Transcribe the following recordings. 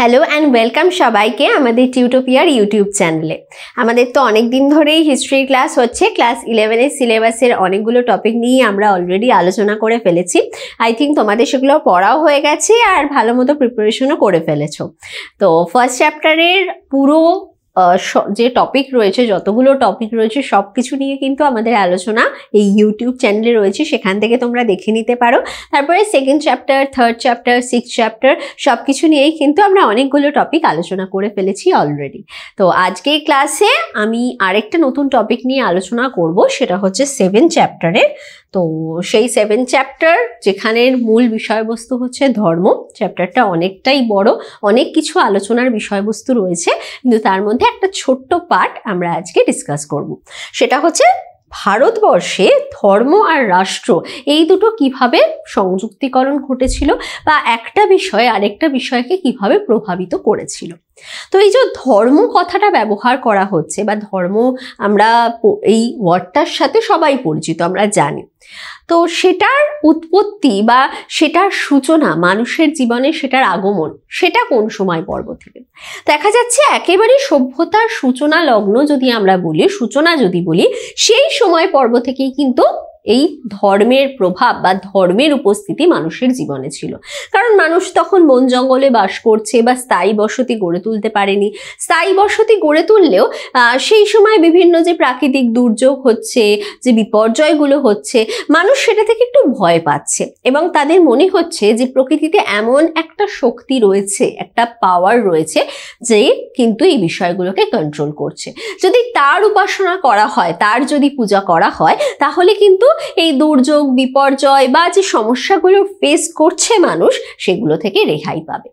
Hello and welcome সবাইকে আমাদের টিউটোপিয়ার YouTube চ্যানেলে। আমাদের তো অনেক দিন ধরেই হিস্ট্রি ক্লাস হচ্ছে। ক্লাস 11 এর সিলেবাসের অনেকগুলো টপিক নিয়ে আমরা অলরেডি আলোচনা করে ফেলেছি। আই থিঙ্ক তোমাদের সেগুলো পড়াও হয়ে গেছে আর ভালো মতো প্রিপারেশনও করে ফেলেছো। তো ফার্স্ট চ্যাপ্টারের পুরো যে টপিক রয়েছে, যতগুলো টপিক রয়েছে সব কিছু নিয়ে কিন্তু আমাদের আলোচনা এই ইউটিউব চ্যানেলে রয়েছে, সেখান থেকে তোমরা দেখে নিতে পারো। তারপরে second chapter, third chapter, six chapter সব কিছু নিয়েই কিন্তু আমরা অনেকগুলো টপিক আলোচনা করে ফেলেছি অলরেডি। তো আজকে এই ক্লাসে আমি আরেকটা নতুন টপিক নিয়ে আলোচনা করব, সেটা হচ্ছে 7 চ্যাপ্টারের। তো সেই 7 চ্যাপ্টার যেখানের মূল বিষয়বস্তু হচ্ছে ধর্ম। চ্যাপ্টারটা অনেকটাই বড়, অনেক কিছু আলোচনার বিষয়বস্তু রয়েছে, কিন্তু তার মধ্যে একটা ছোট্ট পার্ট আমরা আজকে ডিসকাস করব। সেটা হচ্ছে ভারতবর্ষে ধর্ম আর রাষ্ট্র এই দুটো কিভাবে সংযুক্তিকরণ ঘটেছিল বা একটা বিষয় আরেকটা বিষয়কে কিভাবে প্রভাবিত করেছিল। তো এই যে ধর্ম কথাটা ব্যবহার করা হচ্ছে বা ধর্ম, আমরা এই ওয়ার্ডটার সাথে সবাই পরিচিত, আমরা জানি। তো সেটার উৎপত্তি বা সেটার সূচনা, মানুষের জীবনে সেটার আগমন, সেটা কোন সময় পর্ব থেকে দেখা যাচ্ছে? একেবারে সভ্যতার সূচনা লগ্ন যদি আমরা বলি, সূচনা যদি বলি, সেই সময় পর্ব থেকেই কিন্তু এই ধর্মের প্রভাব বা ধর্মের উপস্থিতি মানুষের জীবনে ছিল। কারণ মানুষ তখন বন জঙ্গলে বাস করছে বা স্থায়ী বসতি গড়ে তুলতে পারেনি। স্থায়ী বসতি গড়ে তুললেও সেই সময় বিভিন্ন যে প্রাকৃতিক দুর্যোগ হচ্ছে, যে বিপর্যয়গুলো হচ্ছে, মানুষ সেটা থেকে একটু ভয় পাচ্ছে এবং তাদের মনে হচ্ছে যে প্রকৃতিতে এমন একটা শক্তি রয়েছে, একটা পাওয়ার রয়েছে যে কিন্তু এই বিষয়গুলোকে কন্ট্রোল করছে। যদি তার উপাসনা করা হয়, তার যদি পূজা করা হয়, তাহলে কিন্তু এই দুর্যোগ, বিপর্যয় বা যে সমস্যাগুলো ফেস করছে মানুষ, সেগুলো থেকে রেহাই পাবে।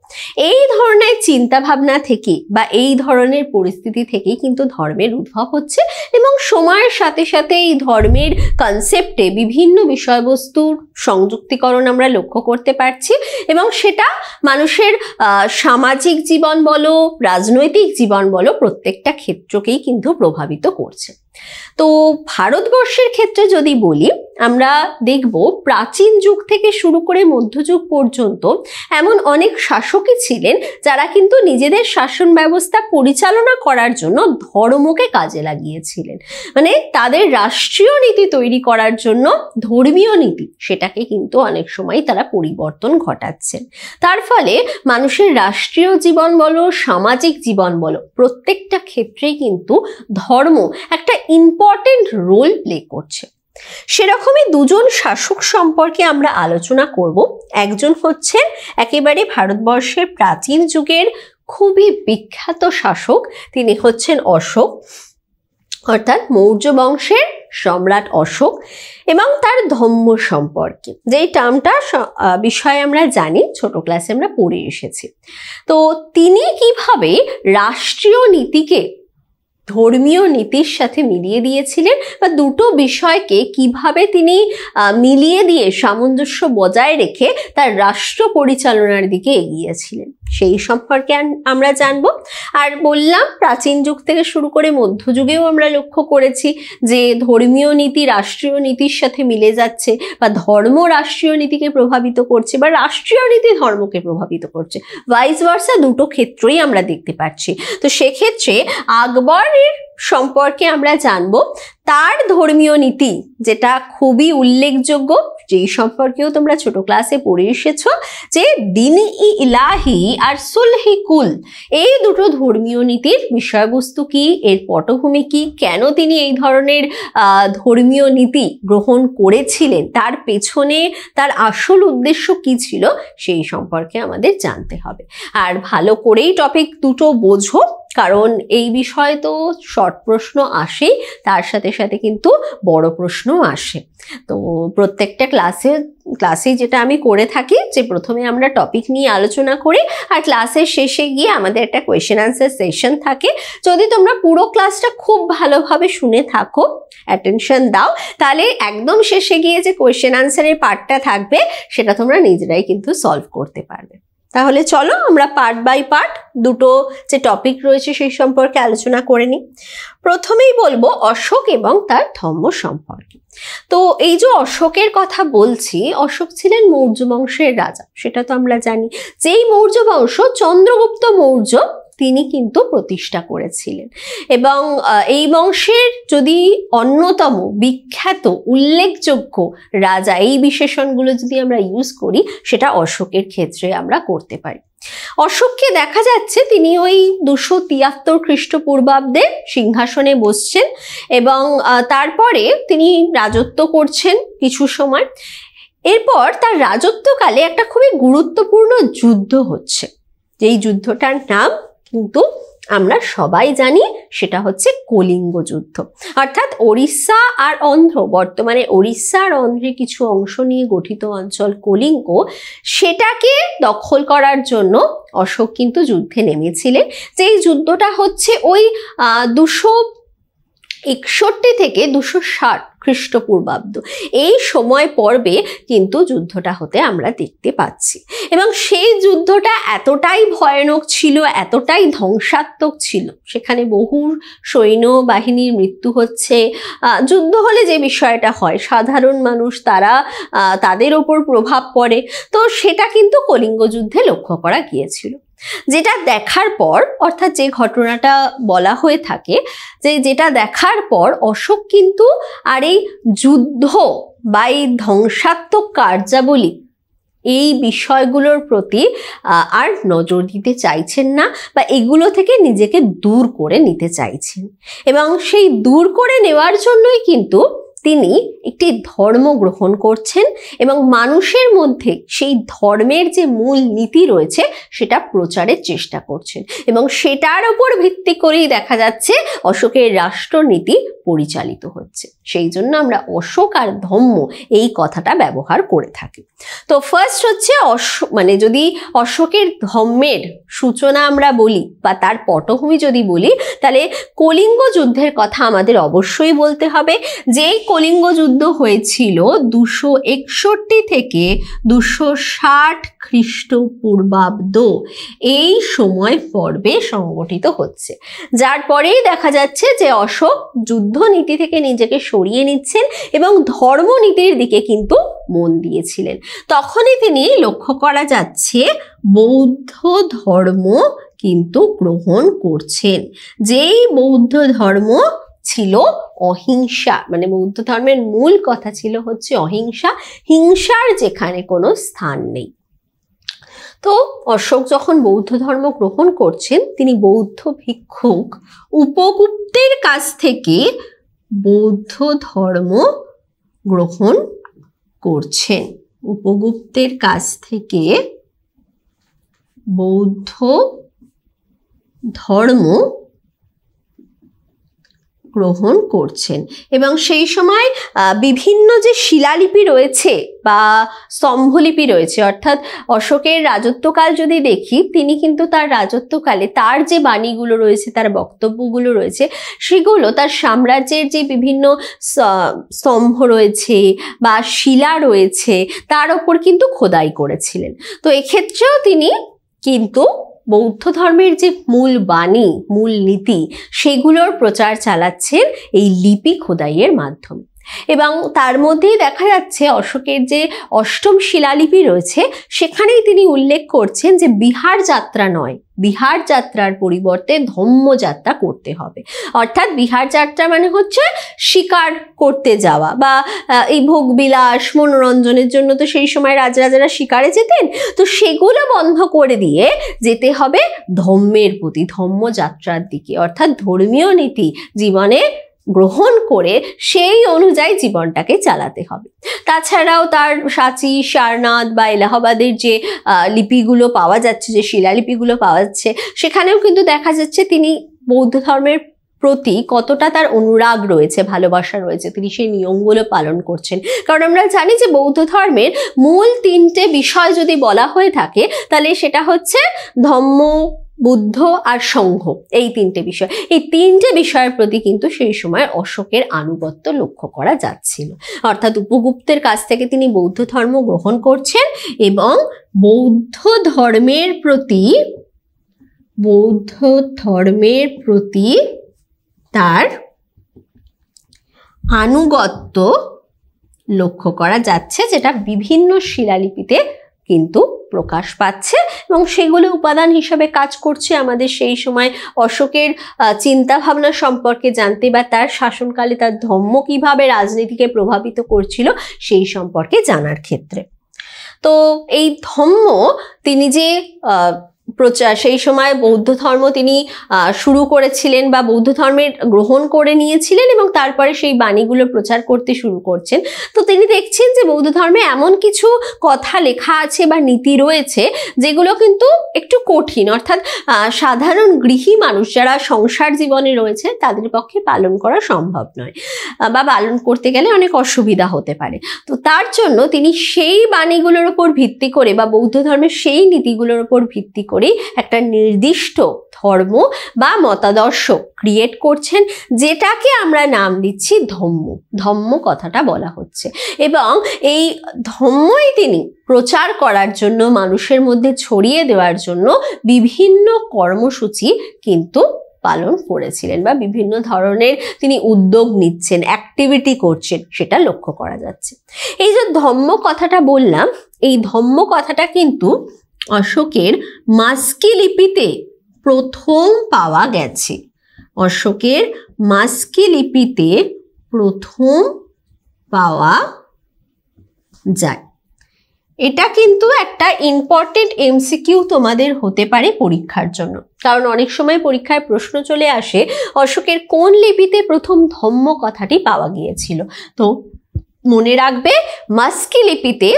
এই ধরনের চিন্তা ভাবনা থেকে বা এই ধরনের পরিস্থিতি থেকেই কিন্তু ধর্মের উদ্ভব হচ্ছে এবং সময়ের সাথে সাথে এই ধর্মের কনসেপ্টে বিভিন্ন বিষয়বস্তুর সংযুক্তিকরণ আমরা লক্ষ্য করতে পারছি এবং সেটা মানুষের সামাজিক জীবন বলো, রাজনৈতিক জীবন বলো, প্রত্যেকটা ক্ষেত্রকেই কিন্তু প্রভাবিত করছে। তো ভারতবর্ষের ক্ষেত্রে যদি বলি, আমরা দেখব প্রাচীন যুগ থেকে শুরু করে মধ্যযুগ পর্যন্ত এমন অনেক শাসকই ছিলেন যারা কিন্তু নিজেদের শাসন ব্যবস্থা পরিচালনা করার জন্য ধর্মকে কাজে লাগিয়েছিলেন। মানে তাদের রাষ্ট্রীয় নীতি তৈরি করার জন্য ধর্মীয় নীতি, সেটাকে কিন্তু অনেক সময় তারা পরিবর্তন ঘটাচ্ছেন। তার ফলে মানুষের রাষ্ট্রীয় জীবন বলো, সামাজিক জীবন বলো, প্রত্যেকটা ক্ষেত্রেই কিন্তু ধর্ম একটা ইম্পর্টেন্ট রোল প্লে করছে। সেরকমই দুজন শাসক সম্পর্কে আমরা আলোচনা করব। একজন হচ্ছেন একেবারে ভারতবর্ষের প্রাচীন যুগের খুবই বিখ্যাত শাসক, তিনি হচ্ছেন অশোক, অর্থাৎ মৌর্য বংশের সম্রাট অশোক, এবং তার ধম্ম সম্পর্কে, যেই টার্মটা বিষয়ে আমরা জানি, ছোট ক্লাসে আমরা পড়ে এসেছি। তো তিনি কিভাবে রাষ্ট্রীয় নীতিকে ধর্মীয় নীতির সাথে মিলিয়ে দিয়েছিলেন বা দুটো বিষয়কে কিভাবে তিনি মিলিয়ে দিয়ে সামঞ্জস্য বজায় রেখে তার রাষ্ট্র পরিচালনার দিকে এগিয়েছিলেন, সেই সম্পর্কে আমরা জানব। আর বললাম প্রাচীন যুগ থেকে শুরু করে মধ্যযুগেও আমরা লক্ষ্য করেছি যে ধর্মীয় নীতি রাষ্ট্রীয় নীতির সাথে মিলে যাচ্ছে বা ধর্ম রাষ্ট্রীয় নীতিকে প্রভাবিত করছে বা রাষ্ট্রীয় নীতি ধর্মকে প্রভাবিত করছে, ভাইস ভার্সা দুটো ক্ষেত্রেই আমরা দেখতে পাচ্ছি। তো সেক্ষেত্রে আকবরের সম্পর্কে আমরা জানব, তার ধর্মীয় নীতি যেটা খুবই উল্লেখযোগ্য, যেই সম্পর্কেও তোমরা ছোট ক্লাসে পড়ে এসেছো, যে দিন-ই ইলাহি আর সুলহি কুল, এই দুটো ধর্মীয় নীতির বিষয়বস্তু কি, এর পটভূমি কি, কেন তিনি এই ধরনের ধর্মীয় নীতি গ্রহণ করেছিলেন, তার পেছনে তার আসল উদ্দেশ্য কি ছিল, সেই সম্পর্কে আমাদের জানতে হবে। আর ভালো করেই টপিক দুটো বোঝো, কারণ এই বিষয়ে তো শর্ট প্রশ্ন আসেই, তার সাথে সাথে কিন্তু বড় প্রশ্ন আসে। তো প্রত্যেকটা ক্লাসে যেটা আমি করে থাকি, যে প্রথমে আমরা টপিক নিয়ে আলোচনা করি আর ক্লাসের শেষে গিয়ে আমাদের একটা কোয়েশ্চেন আনসার সেশন থাকে। যদি তোমরা পুরো ক্লাসটা খুব ভালোভাবে শুনে থাকো, অ্যাটেনশন দাও, তাহলে একদম শেষে গিয়ে যে কোয়েশ্চেন আনসারের পার্টটা থাকবে, সেটা তোমরা নিজেরাই কিন্তু সলভ করতে পারবে। তাহলে চলো আমরা পার্ট বাই পার্ট দুটো যে টপিক রয়েছে সেই সম্পর্কে আলোচনা করে নিই। প্রথমেই বলবো অশোক এবং তার ধম্ম সম্পর্কে। তো এই যে অশোকের কথা বলছি, অশোক ছিলেন মৌর্য বংশের রাজা, সেটা তো আমরা জানি। যেই মৌর্য বংশ চন্দ্রগুপ্ত মৌর্য তিনি কিন্তু প্রতিষ্ঠা করেছিলেন, এবং এই বংশের যদি অন্যতম বিখ্যাত উল্লেখযোগ্য রাজা, এই বিশেষণগুলো যদি আমরা ইউজ করি, সেটা অশোকের ক্ষেত্রে আমরা করতে পারি। অশোককে দেখা যাচ্ছে তিনি ওই 273 খ্রিস্টপূর্বাব্দে সিংহাসনে বসছেন, এবং তারপরে তিনি রাজত্ব করছেন কিছু সময়। এরপর তার রাজত্বকালে একটা খুবই গুরুত্বপূর্ণ যুদ্ধ হচ্ছে, যেই যুদ্ধটার নাম কিন্তু আমরা সবাই জানি, সেটা হচ্ছে কলিঙ্গ যুদ্ধ। অর্থাৎ ওড়িশা আর অন্ধ্র, বর্তমানে ওড়িশা আর অন্ধ্রের কিছু অংশ নিয়ে গঠিত অঞ্চল কলিঙ্গ, সেটাকে দখল করার জন্য অশোক কিন্তু যুদ্ধে নেমেছিলেন। যেই যুদ্ধটা হচ্ছে ওই 261 থেকে 260 খ্রিস্টপূর্বাব্দ, এই সময় পর্বে কিন্তু যুদ্ধটা হতে আমরা দেখতে পাচ্ছি। এবং সেই যুদ্ধটা এতটাই ভয়ানক ছিল, এতটাই ধ্বংসাত্মক ছিল, সেখানে বহু সৈন্যবাহিনীর মৃত্যু হচ্ছে। যুদ্ধ হলে যে বিষয়টা হয়, সাধারণ মানুষ তাদের ওপর প্রভাব পড়ে, তো সেটা কিন্তু কলিঙ্গ যুদ্ধে লক্ষ্য করা গিয়েছিল। যেটা দেখার পর, অর্থাৎ যে ঘটনাটা বলা হয়ে থাকে, যেটা দেখার পর অশোক কিন্তু আর এই যুদ্ধ বা এই ধ্বংসাত্মক কার্যাবলী, এই বিষয়গুলোর প্রতি আর নজর দিতে চাইছেন না, বা এগুলো থেকে নিজেকে দূর করে নিতে চাইছেন। এবং সেই দূর করে নেওয়ার জন্যই কিন্তু তিনি একটি ধর্ম গ্রহণ করছেন, এবং মানুষের মধ্যে সেই ধর্মের যে মূল নীতি রয়েছে সেটা প্রচারের চেষ্টা করছেন, এবং সেটার উপর ভিত্তি করেই দেখা যাচ্ছে অশোকের রাষ্ট্রনীতি পরিচালিত হচ্ছে। সেই জন্য আমরা অশোক আর ধম্ম এই কথাটা ব্যবহার করে থাকি। তো ফার্স্ট হচ্ছে যদি অশোকের ধম্মের সূচনা আমরা বলি, বা তার পটভূমি যদি বলি, তাহলে কলিঙ্গ যুদ্ধের কথা আমাদের অবশ্যই বলতে হবে। যেই কলিঙ্গ যুদ্ধ হয়েছিল 261 থেকে 260 খ্রিস্টপূর্বাব্দ, এই সময় পর্বে সংগঠিত হচ্ছে, যার পরেই দেখা যাচ্ছে যে অশোক যুদ্ধনীতি থেকে নিজেকে সরিয়ে নিচ্ছেন এবং ধর্মনীতির দিকে কিন্তু মন দিয়েছিলেন। তখনই তিনি লক্ষ্য করা যাচ্ছে বৌদ্ধ ধর্ম কিন্তু গ্রহণ করছেন। যেই বৌদ্ধ ধর্ম ছিল অহিংসা, মানে বৌদ্ধ ধর্মের মূল কথা ছিল হচ্ছে অহিংসা, হিংসার যেখানে কোনো স্থান নেই। তো অশোক যখন বৌদ্ধ ধর্ম গ্রহণ করছেন, তিনি বৌদ্ধ ভিক্ষুক উপগুপ্তের কাছ থেকে বৌদ্ধ ধর্ম গ্রহণ করছেন। উপগুপ্তের কাছ থেকে বৌদ্ধ ধর্ম গ্রহণ করছেন, এবং সেই সময় বিভিন্ন যে শিলালিপি রয়েছে বা স্তম্ভলিপি রয়েছে, অর্থাৎ অশোকের রাজত্বকাল যদি দেখি, তিনি কিন্তু তার রাজত্বকালে তার যে বাণীগুলো রয়েছে, তার বক্তব্যগুলো রয়েছে, সেগুলো তার সাম্রাজ্যের যে বিভিন্ন স্তম্ভ রয়েছে বা শিলা রয়েছে তার ওপর কিন্তু খোদাই করেছিলেন। তো এক্ষেত্রেও তিনি কিন্তু বৌদ্ধ ধর্মের যে মূল বাণী, মূল নীতি, সেগুলোর প্রচার চালাচ্ছেন এই লিপি খোদাইয়ের মাধ্যমে। এবং তার মধ্যেই দেখা যাচ্ছে অশোকের যে অষ্টম শিলালিপি রয়েছে, সেখানেই তিনি উল্লেখ করছেন যে বিহার যাত্রা নয়, বিহার যাত্রার পরিবর্তে ধম্মযাত্রা করতে হবে। অর্থাৎ বিহার যাত্রা মানে হচ্ছে শিকার করতে যাওয়া, বা এই ভোগবিলাস মনোরঞ্জনের জন্য তো সেই সময় রাজরাজারা শিকারে যেতেন, তো সেগুলো বন্ধ করে দিয়ে যেতে হবে ধম্মের প্রতি, ধম্মযাত্রার দিকে। অর্থাৎ ধর্মীয় নীতি জীবনে গ্রহণ করে সেই অনুযায়ী জীবনটাকে চালাতে হবে। তাছাড়াও তার সাঁচি, সারনাথ বা এলাহাবাদের যে লিপিগুলো পাওয়া যাচ্ছে, যে শিলালিপিগুলো পাওয়া যাচ্ছে, সেখানেও কিন্তু দেখা যাচ্ছে তিনি বৌদ্ধ ধর্মের প্রতি কতটা তার অনুরাগ রয়েছে, ভালোবাসা রয়েছে, তিনি সেই নিয়মগুলো পালন করছেন। কারণ আমরা জানি যে বৌদ্ধ ধর্মের মূল 3টে বিষয় যদি বলা হয়ে থাকে, তাহলে সেটা হচ্ছে ধম্ম, বুদ্ধ আর সংঘ, এই 3টে বিষয়। এই 3টে বিষয়ের প্রতি কিন্তু সেই সময় অশোকের আনুগত্য লক্ষ্য করা যাচ্ছিল। অর্থাৎ উপগুপ্তের কাছ থেকে তিনি বৌদ্ধ ধর্ম গ্রহণ করছেন, এবং বৌদ্ধ ধর্মের প্রতি তার আনুগত্য লক্ষ্য করা যাচ্ছে, যেটা বিভিন্ন শিলালিপিতে কিন্তু প্রকাশ পাচ্ছে এবং সেগুলো উপাদান হিসাবে কাজ করছে আমাদের সেই সময় অশোকের চিন্তা ভাবনা সম্পর্কে জানতে বা তার শাসনকালে তার ধর্ম কিভাবে রাজনীতিকে প্রভাবিত করছিল সেই সম্পর্কে জানার ক্ষেত্রে। তো এই ধর্ম তিনি যে প্রচার, সেই সময় বৌদ্ধ ধর্ম তিনি শুরু করেছিলেন বা বৌদ্ধ ধর্মের গ্রহণ করে নিয়েছিলেন এবং তারপরে সেই বাণীগুলো প্রচার করতে শুরু করছেন। তো তিনি দেখছেন যে বৌদ্ধ ধর্মে এমন কিছু কথা লেখা আছে বা নীতি রয়েছে যেগুলো কিন্তু একটু কঠিন, অর্থাৎ সাধারণ গৃহী মানুষ যারা সংসার জীবনে রয়েছে তাদের পক্ষে পালন করা সম্ভব নয় বা পালন করতে গেলে অনেক অসুবিধা হতে পারে। তো তার জন্য তিনি সেই বাণীগুলোর উপর ভিত্তি করে বা বৌদ্ধ ধর্মের সেই নীতিগুলোর উপর ভিত্তি করে একটা নির্দিষ্ট ধর্ম বা মতাদর্শ ক্রিয়েট করছেন, যেটাকে আমরা নাম দিচ্ছি ধম্ম। ধম্ম কথাটা বলা হচ্ছে এবং এই ধম্মই তিনি প্রচার করার জন্য, মানুষের মধ্যে ছড়িয়ে দেওয়ার জন্য বিভিন্ন কর্মসূচি কিন্তু পালন করেছিলেন বা বিভিন্ন ধরনের তিনি উদ্যোগ নিচ্ছেন, অ্যাক্টিভিটি করছেন, সেটা লক্ষ্য করা যাচ্ছে। এই যে ধম্ম কথাটা বললাম, এই ধম্ম কথাটা কিন্তু অশোকের মাস্কি লিপিতে প্রথম পাওয়া গেছে। অশোকের মাস্কি লিপিতে প্রথম পাওয়া যায়। এটা কিন্তু একটা ইম্পর্টেন্ট এমসিকিউ তোমাদের হতে পারে পরীক্ষার জন্য, কারণ অনেক সময় পরীক্ষায় প্রশ্ন চলে আসে অশোকের কোন লিপিতে প্রথম ধম্ম কথাটি পাওয়া গিয়েছিল। তো মনে রাখবে মাস্কি লিপিতে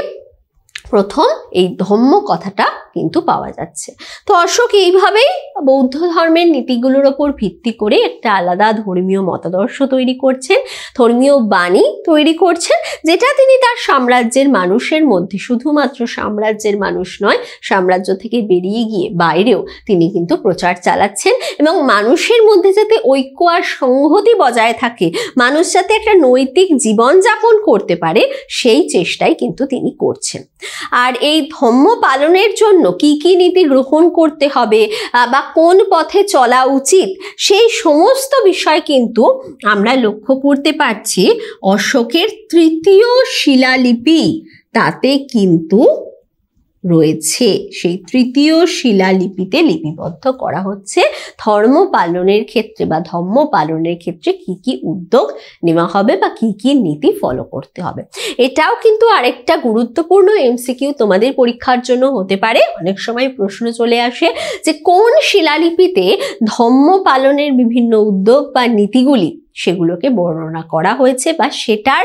প্রথম এই ধম্ম কথাটা কিন্তু পাওয়া যাচ্ছে। তো অশোক এইভাবেই বৌদ্ধ ধর্মের নীতিগুলোর ওপর ভিত্তি করে একটা আলাদা ধর্মীয় মতাদর্শ তৈরি করছেন, ধর্মীয় বাণী তৈরি করছেন, যেটা তিনি তার সাম্রাজ্যের মানুষের মধ্যে, শুধুমাত্র সাম্রাজ্যের মানুষ নয়, সাম্রাজ্য থেকে বেরিয়ে গিয়ে বাইরেও তিনি কিন্তু প্রচার চালাচ্ছেন এবং মানুষের মধ্যে যাতে ঐক্য আর সংহতি বজায় থাকে, মানুষ যাতে একটা নৈতিক জীবনযাপন করতে পারে, সেই চেষ্টাই কিন্তু তিনি করছেন। আর এই ধম্ম পালনের জন্য কি কি নীতি গ্রহণ করতে হবে বা কোন পথে চলা উচিত, সেই সমস্ত বিষয় কিন্তু আমরা লক্ষ্য করতে পারছি অশোকের তৃতীয় শিলালিপি তাতে কিন্তু রয়েছে। সেই তৃতীয় শিলালিপিতে লিপিবদ্ধ করা হচ্ছে ধর্ম পালনের ক্ষেত্রে বা ধম্ম পালনের ক্ষেত্রে কি কি উদ্যোগ নেওয়া হবে বা কি কি নীতি ফলো করতে হবে। এটাও কিন্তু আরেকটা গুরুত্বপূর্ণ এমসিকিউ তোমাদের পরীক্ষার জন্য হতে পারে। অনেক সময় প্রশ্ন চলে আসে যে কোন শিলালিপিতে ধম্ম পালনের বিভিন্ন উদ্যোগ বা নীতিগুলি সেগুলোকে বর্ণনা করা হয়েছে বা সেটার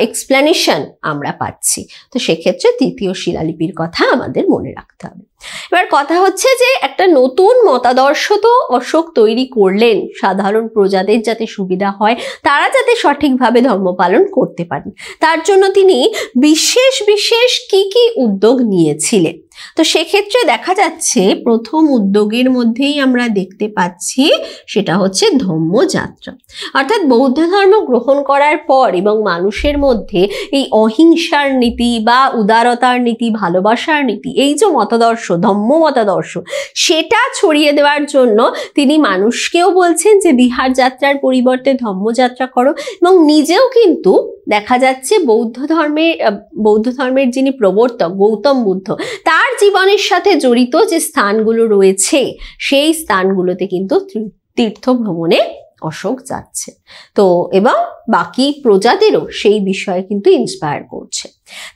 এক্সপ্লেনেশন আমরা পাচ্ছি। তো সেক্ষেত্রে তৃতীয় শিলালিপির কথা আমাদের মনে রাখতে হবে। এবার কথা হচ্ছে যে একটা নতুন মতাদর্শ তো অশোক তৈরি করলেন, সাধারণ প্রজাদের যাতে সুবিধা হয়, তারা যাতে সঠিকভাবে ধর্ম পালন করতে পারেন, তার জন্য তিনি বিশেষ বিশেষ কি কি উদ্যোগ নিয়েছিলেন। তো সেক্ষেত্রে দেখা যাচ্ছে প্রথম উদ্যোগের মধ্যেই আমরা দেখতে পাচ্ছি সেটা হচ্ছে ধম্মযাত্রা। অর্থাৎ বৌদ্ধ ধর্ম গ্রহণ করার পর এবং মানুষের মধ্যে এই অহিংসার নীতি বা উদারতার নীতি, ভালোবাসার নীতি, এই যে মতাদর্শ, ধম্ম মতাদর্শ, সেটা ছড়িয়ে দেওয়ার জন্য তিনি মানুষকেও বলছেন যে বিহার যাত্রার পরিবর্তে ধম্মযাত্রা করো এবং নিজেও কিন্তু দেখা যাচ্ছে বৌদ্ধ ধর্মের যিনি প্রবর্তক গৌতম বুদ্ধ, তার জীবনের সাথে জড়িত যে স্থানগুলো রয়েছে সেই স্থানগুলোতে কিন্তু তীর্থ ভ্রমণে অশোক যাচ্ছে। তো এবং বাকি প্রজাদেরও সেই বিষয়ে কিন্তু ইন্সপায়ার করছে।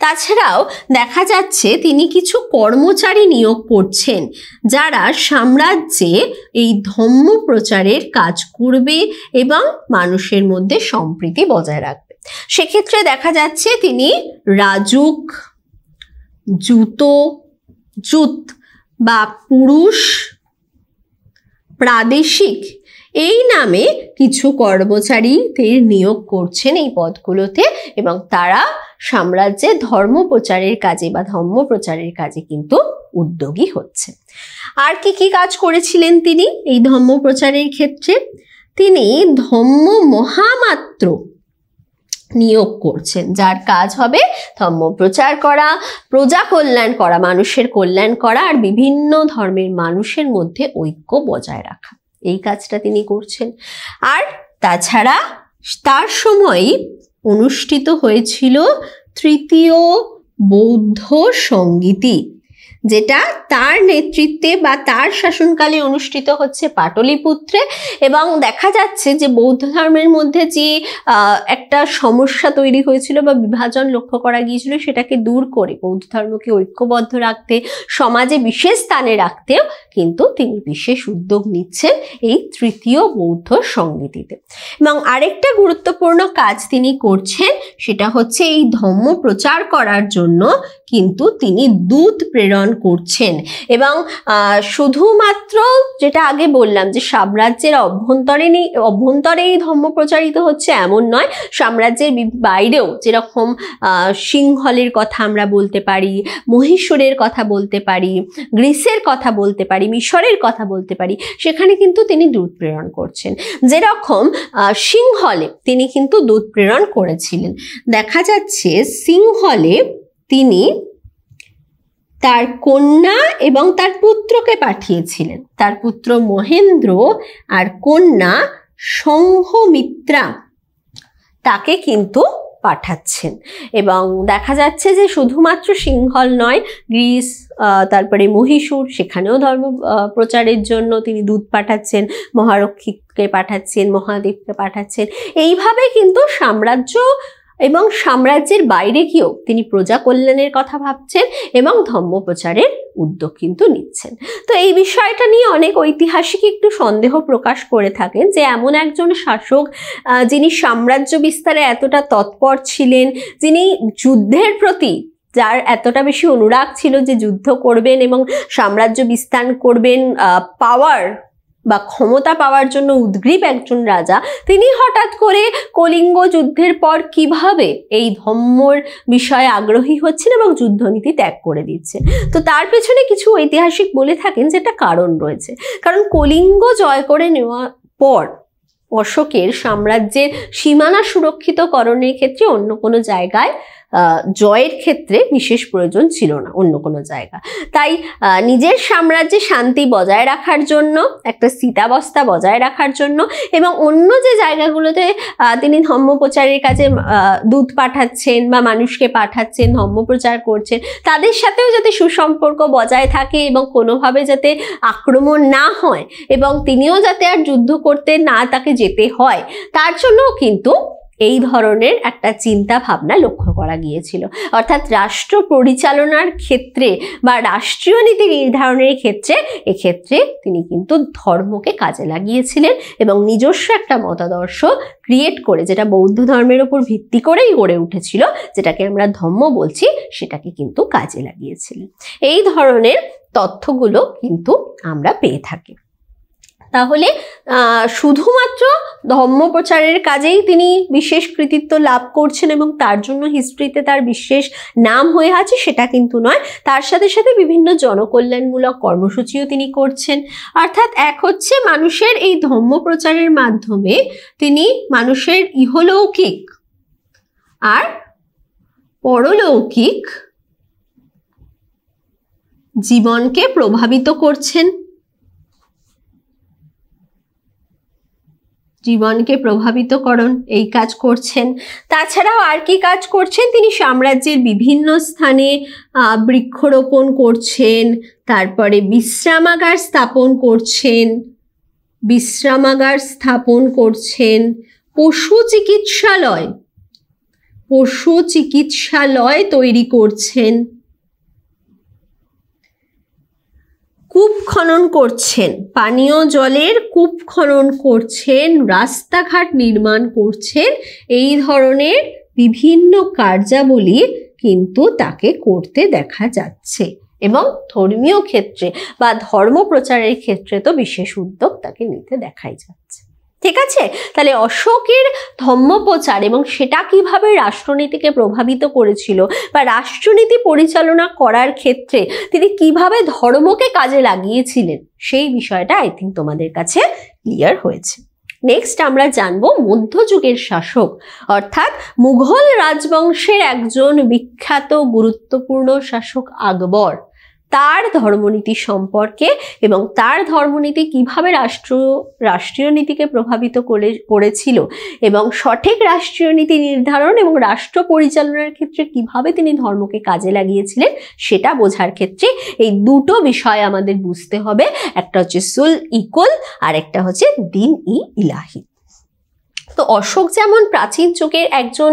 তাছাড়াও দেখা যাচ্ছে তিনি কিছু কর্মচারী নিয়োগ করছেন যারা সাম্রাজ্যে এই ধম্ম প্রচারের কাজ করবে এবং মানুষের মধ্যে সম্প্রীতি বজায় রাখবে। সেক্ষেত্রে দেখা যাচ্ছে তিনি রাজুক, জুত বা পুরুষ, প্রাদেশিক এই নামে কিছু কর্মচারীদের নিয়োগ করছেন এই পদগুলোতে এবং তারা সাম্রাজ্যে ধর্ম প্রচারের কাজে বা ধর্ম প্রচারের কাজে কিন্তু উদ্যোগী হচ্ছে। আর কি কি কাজ করেছিলেন তিনি এই ধর্ম প্রচারের ক্ষেত্রে? তিনি ধম্ম মহামাত্র নিয়োগ করছেন, যার কাজ হবে ধর্ম প্রচার করা, প্রজা কল্যাণ করা, মানুষের কল্যাণ করা আর বিভিন্ন ধর্মের মানুষের মধ্যে ঐক্য বজায় রাখা। এই কাজটা তিনি করছেন। আর তাছাড়া তার সময়ই অনুষ্ঠিত হয়েছিল তৃতীয় বৌদ্ধ সংগীতি, যেটা তার নেতৃত্বে বা তার শাসনকালে অনুষ্ঠিত হচ্ছে পাটলিপুত্রে। এবং দেখা যাচ্ছে যে বৌদ্ধ ধর্মের মধ্যে যে একটা সমস্যা তৈরি হয়েছিল বা বিভাজন লক্ষ্য করা গিয়েছিল, সেটাকে দূর করে বৌদ্ধ ধর্মকে ঐক্যবদ্ধ রাখতে, সমাজে বিশেষ স্থানে রাখতেও কিন্তু তিনি বিশেষ উদ্যোগ নিচ্ছেন এই তৃতীয় বৌদ্ধ সংগীতিতে। এবং আরেকটা গুরুত্বপূর্ণ কাজ তিনি করছেন, সেটা হচ্ছে এই ধর্ম প্রচার করার জন্য কিন্তু তিনি দূত প্রেরণ করছেন। এবং শুধুমাত্র যেটা আগে বললাম যে সাম্রাজ্যের অভ্যন্তরে এই ধর্ম প্রচারিত হচ্ছে এমন নয়, সাম্রাজ্যের বাইরেও যেরকম সিংহলের কথা আমরা বলতে পারি, মহীশূরের কথা বলতে পারি, গ্রিসের কথা বলতে পারি, মিশরের কথা বলতে পারি, সেখানে কিন্তু তিনি দূত প্রেরণ করছেন। যেরকম সিংহলে তিনি কিন্তু দূত প্রেরণ করেছিলেন। দেখা যাচ্ছে সিংহলে তিনি তার কন্যা এবং তার পুত্রকে পাঠিয়েছিলেন, তার পুত্র মহেন্দ্র আর কন্যা সংঘমিত্রা তাকে কিন্তু পাঠাচ্ছেন। এবং দেখা যাচ্ছে যে শুধুমাত্র সিংহল নয়, গ্রিস, তারপরে মহীশূর, সেখানেও ধর্ম প্রচারের জন্য তিনি দূত পাঠাচ্ছেন, মহারক্ষীকে পাঠাচ্ছেন, মহাদেবকে পাঠাচ্ছেন। এইভাবে কিন্তু সাম্রাজ্য এবং সাম্রাজ্যের বাইরে গিয়েও তিনি প্রজা কল্যাণের কথা ভাবছেন এবং ধর্ম প্রচারের উদ্যোগ কিন্তু নিচ্ছেন। তো এই বিষয়টা নিয়ে অনেক ঐতিহাসিক একটু সন্দেহ প্রকাশ করে থাকেন যে এমন একজন শাসক যিনি সাম্রাজ্য বিস্তারে এতটা তৎপর ছিলেন, যিনি যুদ্ধের প্রতি যার এতটা বেশি অনুরাগ ছিল যে যুদ্ধ করবেন এবং সাম্রাজ্য বিস্তার করবেন, পাওয়ার বা ক্ষমতা পাওয়ার জন্য উদ্গ্রীব একজন রাজা, তিনি হঠাৎ করে কলিঙ্গ যুদ্ধের পর কিভাবে এই ধর্মর বিষয়ে আগ্রহী হচ্ছেন এবং যুদ্ধনীতি ত্যাগ করে দিচ্ছেন। তো তার পেছনে কিছু ঐতিহাসিক বলে থাকেন যে একটা কারণ রয়েছে। কারণ কলিঙ্গ জয় করে নেওয়ার পর অশোকের সাম্রাজ্যের সীমানা সুরক্ষিতকরণের ক্ষেত্রে অন্য কোনো জায়গায় জয়ের ক্ষেত্রে বিশেষ প্রয়োজন ছিল না, অন্য কোনো জায়গা। তাই নিজের সাম্রাজ্যে শান্তি বজায় রাখার জন্য, একটা স্থিতাবস্থা বজায় রাখার জন্য এবং অন্য যে জায়গাগুলোতে তিনি ধর্ম প্রচারের কাজে দূত পাঠাচ্ছেন বা মানুষকে পাঠাচ্ছেন, ধর্ম প্রচার করছেন, তাদের সাথেও যাতে সুসম্পর্ক বজায় থাকে এবং কোনোভাবে যাতে আক্রমণ না হয় এবং তিনিও যাতে আর যুদ্ধ করতে না তাকে যেতে হয়, তার জন্য কিন্তু এই ধরনের একটা চিন্তা ভাবনা লক্ষ্য করা গিয়েছিল। অর্থাৎ রাষ্ট্র পরিচালনার ক্ষেত্রে বা রাষ্ট্রীয় নীতি নির্ধারণের ক্ষেত্রে এক্ষেত্রে তিনি কিন্তু ধর্মকে কাজে লাগিয়েছিলেন এবং নিজস্ব একটা মতাদর্শ ক্রিয়েট করে, যেটা বৌদ্ধ ধর্মের উপর ভিত্তি করেই গড়ে উঠেছিল, যেটাকে আমরা ধর্ম বলছি, সেটাকে কিন্তু কাজে লাগিয়েছিলেন। এই ধরনের তথ্যগুলো কিন্তু আমরা পেয়ে থাকি। তাহলে শুধুমাত্র ধর্ম প্রচারের কাজেই তিনি বিশেষ কৃতিত্ব লাভ করছেন এবং তার জন্য হিস্ট্রিতে তার বিশেষ নাম হয়ে আছে সেটা কিন্তু নয়, তার সাথে সাথে বিভিন্ন জনকল্যাণমূলক কর্মসূচিও তিনি করছেন। অর্থাৎ এক হচ্ছে মানুষের এই ধর্ম প্রচারের মাধ্যমে তিনি মানুষের ইহলৌকিক আর পরলৌকিক জীবনকে প্রভাবিত করছেন, জীবনকে প্রভাবিতকরণ এই কাজ করছেন। তাছাড়াও আর কি কাজ করছেন, তিনি সাম্রাজ্যের বিভিন্ন স্থানে বৃক্ষরোপণ করছেন, তারপরে বিশ্রামাগার স্থাপন করছেন, পশু চিকিৎসালয় তৈরি করছেন, কূপ খনন করছেন, পানীয় জলের কূপ খনন করছেন, রাস্তাঘাট নির্মাণ করছেন। এই ধরনের বিভিন্ন কার্যাবলী কিন্তু তাকে করতে দেখা যাচ্ছে এবং ধর্মীয় ক্ষেত্রে বা ধর্ম প্রচারের ক্ষেত্রে তো বিশেষ উদ্যোগ তাকে নিতে দেখাই যাচ্ছে। ঠিক আছে, তাহলে অশোকের ধর্ম প্রচার এবং সেটা কিভাবে রাষ্ট্রনীতিকে প্রভাবিত করেছিল বা রাষ্ট্রনীতি পরিচালনা করার ক্ষেত্রে তিনি কিভাবে ধর্মকে কাজে লাগিয়েছিলেন, সেই বিষয়টা আই থিঙ্ক তোমাদের কাছে ক্লিয়ার হয়েছে। নেক্সট আমরা জানবো মধ্যযুগের শাসক অর্থাৎ মুঘল রাজবংশের একজন বিখ্যাত গুরুত্বপূর্ণ শাসক আকবর তার ধর্মনীতি সম্পর্কে এবং তার ধর্মনীতি কিভাবে রাষ্ট্রীয় নীতিকে প্রভাবিত করেছিল এবং সঠিক রাষ্ট্রীয় নীতি নির্ধারণ এবং রাষ্ট্র পরিচালনার ক্ষেত্রে কিভাবে তিনি ধর্মকে কাজে লাগিয়েছিলেন সেটা বোঝার ক্ষেত্রে এই দুটো বিষয় আমাদের বুঝতে হবে। একটা হচ্ছে সুল-ই-কুল আর একটা হচ্ছে দিন-ই-ইলাহি। তো অশোক যেমন প্রাচীন যুগের একজন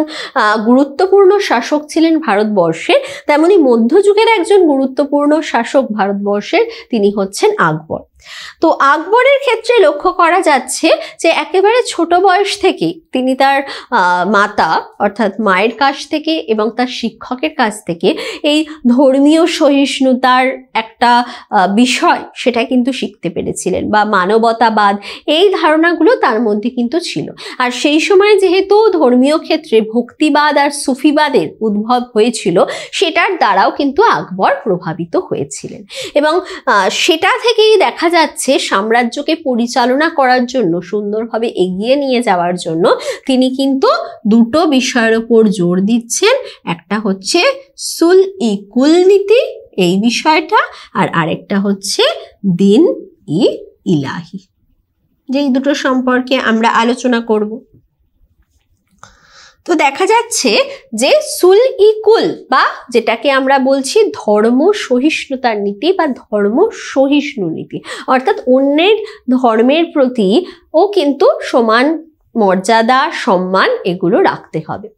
গুরুত্বপূর্ণ শাসক ছিলেন ভারতবর্ষের, তেমনি মধ্যযুগের একজন গুরুত্বপূর্ণ শাসক ভারতবর্ষের তিনি হচ্ছেন আকবর। তো আকবরের ক্ষেত্রে লক্ষ্য করা যাচ্ছে যে একেবারে ছোট বয়স থেকে তিনি তার মাতা অর্থাৎ মায়ের কাছ থেকে এবং তার শিক্ষকের কাছ থেকে এই ধর্মীয় সহিষ্ণুতার একটা বিষয় সেটা কিন্তু শিখতে পেরেছিলেন, বা মানবতাবাদ এই ধারণাগুলো তার মধ্যে কিন্তু ছিল। আর সেই সময় যেহেতু ধর্মীয় ক্ষেত্রে ভক্তিবাদ আর সুফিবাদের উদ্ভব হয়েছিল, সেটার দ্বারাও কিন্তু আকবর প্রভাবিত হয়েছিলেন এবং সেটা থেকেই দেখা যাচ্ছে সাম্রাজ্যকে পরিচালনা করার জন্য, সুন্দরভাবে এগিয়ে নিয়ে যাওয়ার জন্য তিনি কিন্তু দুটো বিষয়ের উপর জোর দিচ্ছেন। একটা হচ্ছে সুল-ই-কুল নীতি এই বিষয়টা, আর আরেকটা হচ্ছে দিন-ই-ইলাহি, যেই দুটো সম্পর্কে আমরা আলোচনা করব। তো দেখা যাচ্ছে যে সুল-ই-কুল বা যেটাকে আমরা বলছি ধর্ম সহিষ্ণুতার নীতি বা ধর্ম সহিষ্ণু নীতি, অর্থাৎ অন্যের ধর্মের প্রতি ও কিন্তু সমান মর্যাদা সম্মান এগুলো রাখতে হবে।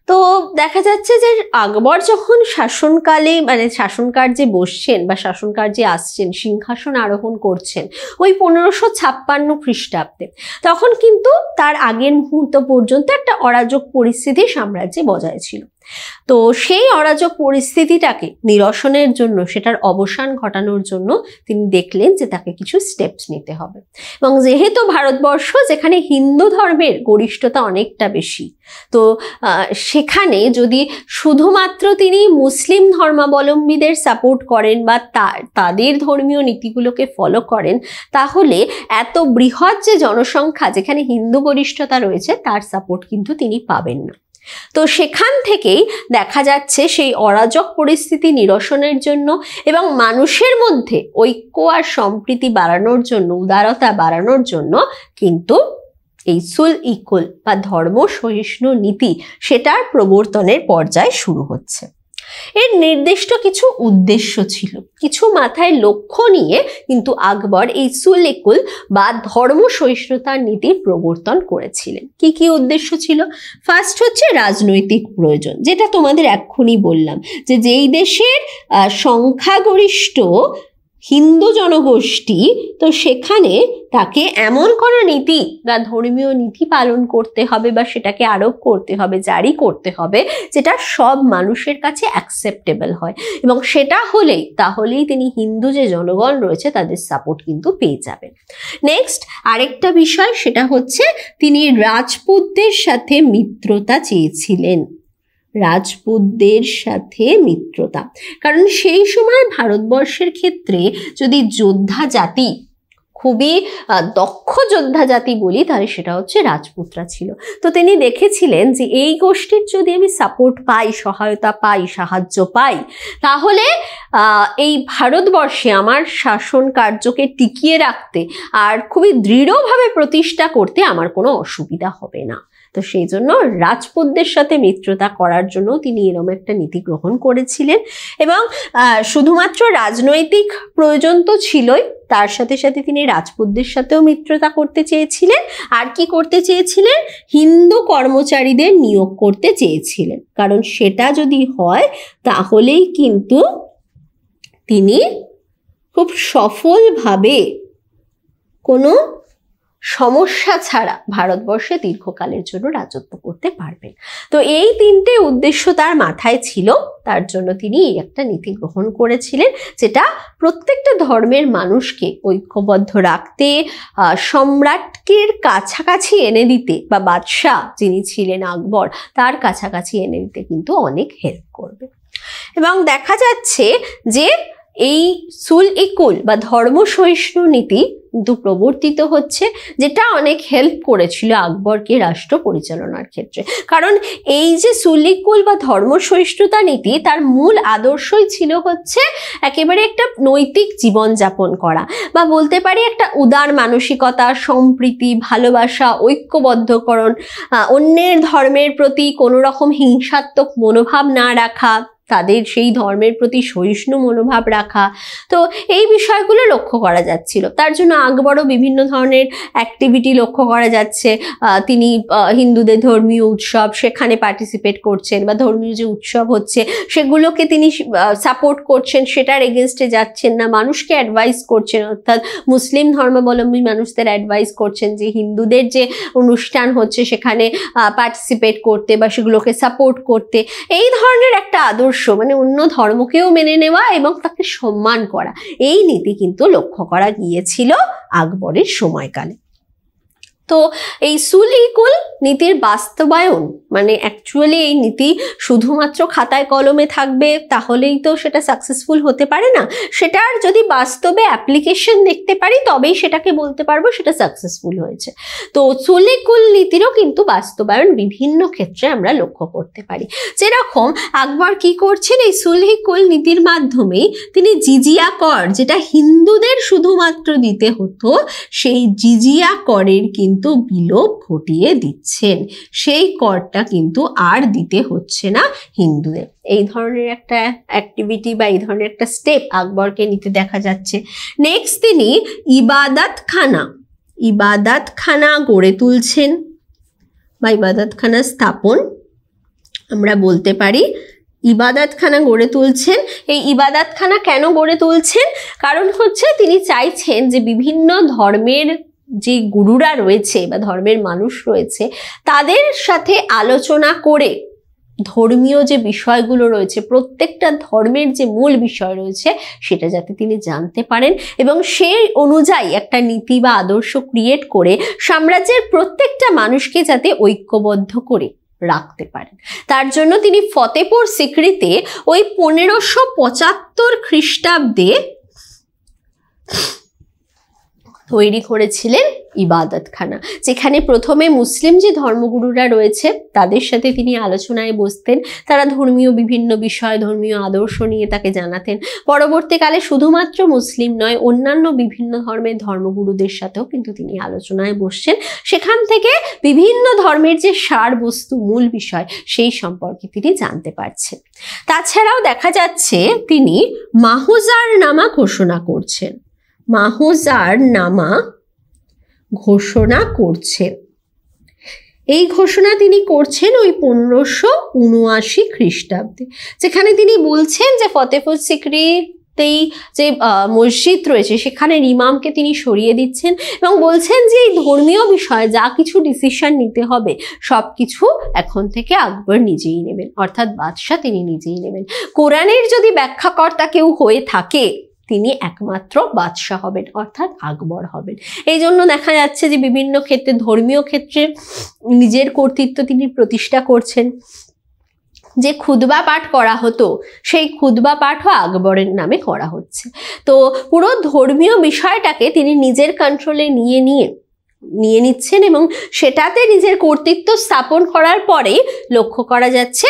তো দেখা যাচ্ছে যে আকবর যখন শাসনকালে মানে শাসনকার্যে বসছেন বা শাসনকার্যে আসছেন, সিংহাসন আরোহণ করছেন ওই 1556 খ্রিস্টাব্দে, তখন কিন্তু তার আগের মুহূর্ত পর্যন্ত একটা অরাজক পরিস্থিতি সাম্রাজ্যে বজায় ছিল। তো সেই অরাজক পরিস্থিতিটাকে নিরসনের জন্য, সেটার অবসান ঘটানোর জন্য তিনি দেখলেন যে তাকে কিছু স্টেপস নিতে হবে। এবং যেহেতু ভারতবর্ষ যেখানে হিন্দু ধর্মের গরিষ্ঠতা অনেকটা বেশি, তো সেখানে যদি শুধুমাত্র তিনি মুসলিম ধর্মাবলম্বীদের সাপোর্ট করেন বা তাদের ধর্মীয় নীতিগুলোকে ফলো করেন, তাহলে এত বৃহৎ যে জনসংখ্যা যেখানে হিন্দু গরিষ্ঠতা রয়েছে তার সাপোর্ট কিন্তু তিনি পাবেন না। তো সেখান থেকেই দেখা যাচ্ছে সেই অরাজক পরিস্থিতি নিরসনের জন্য এবং মানুষের মধ্যে ঐক্য আর সম্প্রীতি বাড়ানোর জন্য, উদারতা বাড়ানোর জন্য কিন্তু এই সুল-ই-কুল বা ধর্ম সহিষ্ণু নীতি সেটার প্রবর্তনের পর্যায় শুরু হচ্ছে। এর নির্দিষ্ট কিছু উদ্দেশ্য ছিল, কিছু মাথায় লক্ষ্য নিয়ে কিন্তু আকবর এই সুল-ই-কুল বা ধর্ম সহিষ্ণুতার নীতির প্রবর্তন করেছিলেন। কি কি উদ্দেশ্য ছিল? ফার্স্ট হচ্ছে রাজনৈতিক প্রয়োজন, যেটা তোমাদের এক্ষুনি বললাম যে যেই দেশের সংখ্যাগরিষ্ঠ হিন্দু জনগোষ্ঠী, তো সেখানে তাকে এমন কোনো নীতি বা ধর্মীয় নীতি পালন করতে হবে বা সেটাকে আরোপ করতে হবে, জারি করতে হবে, যেটা সব মানুষের কাছে অ্যাকসেপ্টেবল হয়, এবং সেটা তাহলেই তিনি হিন্দু যে জনগণ রয়েছে তাদের সাপোর্ট কিন্তু পেয়ে যাবেন। নেক্সট আরেকটা বিষয়, সেটা হচ্ছে তিনি রাজপুতদের সাথে মিত্রতা চেয়েছিলেন। রাজপুতদের সাথে মিত্রতা, কারণ সেই সময় ভারতবর্ষের ক্ষেত্রে যদি যোদ্ধা জাতি, খুবই দক্ষ যোদ্ধা জাতি বলি, তাহলে সেটা হচ্ছে রাজপুতরা ছিল। তো তিনি দেখেছিলেন যে এই গোষ্ঠীর যদি আমি সাপোর্ট পাই, সহায়তা পাই, সাহায্য পাই, তাহলে এই ভারতবর্ষে আমার শাসন কার্যকে টিকিয়ে রাখতে আর খুবই দৃঢ়ভাবে প্রতিষ্ঠা করতে আমার কোনো অসুবিধা হবে না। তো সেই জন্য রাজপুতদের সাথে মিত্রতা করার জন্য তিনি এরকম একটা নীতি গ্রহণ করেছিলেন। এবং শুধুমাত্র রাজনৈতিক প্রয়োজন তো ছিলই, তার সাথে সাথে তিনি রাজপুতদের সাথেও মিত্রতা করতে চেয়েছিলেন। আর কি করতে চেয়েছিলেন? হিন্দু কর্মচারীদের নিয়োগ করতে চেয়েছিলেন, কারণ সেটা যদি হয় তাহলেই কিন্তু তিনি খুব সফলভাবে কোনো সমস্যা ছাড়া ভারতবর্ষে দীর্ঘকালের জন্য রাজত্ব করতে পারবেন। তো এই তিনটে উদ্দেশ্য তার মাথায় ছিল, তার জন্য তিনি এই একটা নীতি গ্রহণ করেছিলেন, যেটা প্রত্যেকটা ধর্মের মানুষকে ঐক্যবদ্ধ রাখতে, সম্রাটকে কাছাকাছি এনে দিতে, বা বাদশাহ যিনি ছিলেন আকবর তার কাছাকাছি এনে দিতে কিন্তু অনেক হেল্প করবে। এবং দেখা যাচ্ছে যে এই সুল-ই-কুল বা ধর্ম সহিষ্ণু নীতি কিন্তু প্রবর্তিত হচ্ছে, যেটা অনেক হেল্প করেছিল আকবরকে রাষ্ট্র পরিচালনার ক্ষেত্রে। কারণ এই যে সুল-ই-কুল বা ধর্ম সহিষ্ণুতা নীতি, তার মূল আদর্শই ছিল হচ্ছে একেবারে একটা নৈতিক জীবনযাপন করা, বা বলতে পারি একটা উদার মানসিকতা, সম্প্রীতি, ভালোবাসা, ঐক্যবদ্ধকরণ, অন্যের ধর্মের প্রতি কোনো রকম হিংসাত্মক মনোভাব না রাখা, তাদের সেই ধর্মের প্রতি সহিষ্ণু মনোভাব রাখা। তো এই বিষয়গুলো লক্ষ্য করা যাচ্ছিল। তার জন্য আকবরও বিভিন্ন ধরনের অ্যাক্টিভিটি লক্ষ্য করা যাচ্ছে। তিনি হিন্দুদের ধর্মীয় উৎসব সেখানে পার্টিসিপেট করছেন, বা ধর্মীয় যে উৎসব হচ্ছে সেগুলোকে তিনি সাপোর্ট করছেন, সেটার এগেনস্টে যাচ্ছেন না, মানুষকে অ্যাডভাইস করছেন, অর্থাৎ মুসলিম ধর্মাবলম্বী মানুষদের অ্যাডভাইস করছেন যে হিন্দুদের যে অনুষ্ঠান হচ্ছে সেখানে পার্টিসিপেট করতে বা সেগুলোকে সাপোর্ট করতে। এই ধরনের একটা আদর্শ, মানে অন্য ধর্মকেও মেনে নেওয়া এবং তাকে সম্মান করা, এই নীতি কিন্তু লক্ষ্য করা গিয়েছিল আকবরের সময়কালে। তো এই সুল-ই-কুল নীতির বাস্তবায়ন, মানে অ্যাকচুয়ালি এই নীতি শুধুমাত্র খাতায় কলমে থাকবে তাহলেই তো সেটা সাকসেসফুল হতে পারে না, সেটার যদি বাস্তবে অ্যাপ্লিকেশন দেখতে পারি তবেই সেটাকে বলতে পারবো সেটা সাকসেসফুল হয়েছে। তো সুল-ই-কুল নীতিরও কিন্তু বাস্তবায়ন বিভিন্ন ক্ষেত্রে আমরা লক্ষ্য করতে পারি। যেরকম আকবর কি করছেন, এই সুল-ই-কুল নীতির মাধ্যমেই তিনি জিজিয়া কর, যেটা হিন্দুদের শুধুমাত্র দিতে হতো, সেই জিজিয়া করের কিন্তু বিলোপ ঘটিয়ে দিচ্ছেন। সেই করটা কিন্তু আর দিতে হচ্ছে না হিন্দুদের। এই ধরনের একটা অ্যাক্টিভিটি বা এই ধরনের একটা স্টেপ আকবরকে নিতে দেখা যাচ্ছে। নেক্সট তিনি ইবাদতখানা গড়ে তুলছেন, বা ইবাদতখানা স্থাপন আমরা বলতে পারি। ইবাদতখানা গড়ে তুলছেন। এই ইবাদতখানা কেন গড়ে তুলছেন? কারণ হচ্ছে তিনি চাইছেন যে বিভিন্ন ধর্মের যে গুরুরা রয়েছে বা ধর্মের মানুষ রয়েছে তাদের সাথে আলোচনা করে ধর্মীয় যে বিষয়গুলো রয়েছে, প্রত্যেকটা ধর্মের যে মূল বিষয় রয়েছে সেটা যাতে তিনি জানতে পারেন এবং সেই অনুযায়ী একটা নীতি বা আদর্শ ক্রিয়েট করে সাম্রাজ্যের প্রত্যেকটা মানুষকে যাতে ঐক্যবদ্ধ করে রাখতে পারেন। তার জন্য তিনি ফতেপুর সিক্রিতে ওই 1575 খ্রিস্টাব্দে তৈরি করেছিলেন ইবাদতখানা, যেখানে প্রথমে মুসলিম যে ধর্মগুরুরা রয়েছে তাদের সাথে তিনি আলোচনায় বসতেন, তারা ধর্মীয় বিভিন্ন বিষয়, ধর্মীয় আদর্শ নিয়ে তাকে জানাতেন। পরবর্তীকালে শুধুমাত্র মুসলিম নয়, অন্যান্য বিভিন্ন ধর্মের ধর্মগুরুদের সাথেও কিন্তু তিনি আলোচনায় বসছেন। সেখান থেকে বিভিন্ন ধর্মের যে সার বস্তু, মূল বিষয়, সেই সম্পর্কে তিনি জানতে পারছেন। তাছাড়াও দেখা যাচ্ছে তিনি মাহুজারনামা ঘোষণা করছেন। এই ঘোষণা তিনি করছেন ওই 1579 খ্রিস্টাব্দে, যেখানে তিনি বলছেন যে ফতেপুর সিক্রিতেই যে মসজিদ রয়েছে সেখানে ইমামকে তিনি সরিয়ে দিচ্ছেন এবং বলছেন যে এই ধর্মীয় বিষয়ে যা কিছু ডিসিশন নিতে হবে সব কিছু এখন থেকে আকবর নিজেই নেবেন, অর্থাৎ বাদশাহ তিনি নিজেই নেবেন। কোরআনের যদি ব্যাখ্যাকর্তা কেউ হয়ে থাকে তিনি একমাত্র বাদশাহ হবেন, অর্থাৎ আকবর হবেন। এই জন্য দেখা যাচ্ছে যে বিভিন্ন ক্ষেত্রে, ধর্মীয় ক্ষেত্রে নিজের কর্তৃত্ব তিনি প্রতিষ্ঠা করছেন। যে খুতবা পাঠ করা হতো সেই খুতবা পাঠও আকবরের নামে করা হচ্ছে। তো পুরো ধর্মীয় বিষয়টাকে তিনি নিজের কন্ট্রোলে নিয়ে নিচ্ছেন এবং সেটাতে নিজের কর্তৃত্ব স্থাপন করার পরে লক্ষ্য করা যাচ্ছে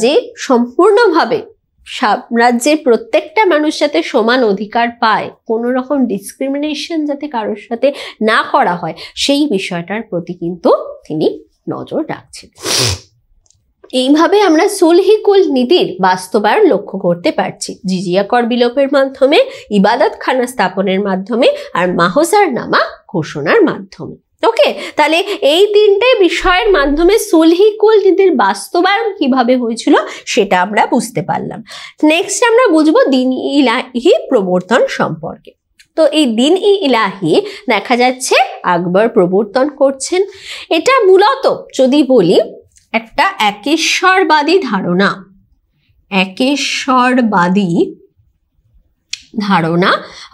যে সম্পূর্ণভাবে সাম্রাজ্যের প্রত্যেকটা মানুষ যাতে সমান অধিকার পায়, কোনো রকম ডিসক্রিমিনেশন যাতে কারোর সাথে না করা হয়, সেই বিষয়টার প্রতি কিন্তু তিনি নজর রাখছেন। এইভাবে আমরা সুল-ই-কুল নীতির বাস্তবায়ন লক্ষ্য করতে পারছি, জিজিয়া কর বিলোপের মাধ্যমে, ইবাদতখানা স্থাপনের মাধ্যমে আর মাহুজারনামা ঘোষণার মাধ্যমে। ওকে, তাহলে এই তিনটে বিষয়ের মাধ্যমে সুল-ই-কুল নীতির বাস্তবায়ন কিভাবে হয়েছিল সেটা আমরা বুঝতে পারলাম। নেক্সট আমরা বুঝবো দিন-ই-ইলাহি প্রবর্তন সম্পর্কে। তো এই দিন-ই-ইলাহি দেখা যাচ্ছে আকবর প্রবর্তন করছেন। এটা মূলত যদি বলি একটা একেশ্বরবাদী ধারণা, একেশ্বরবাদী ধারণা,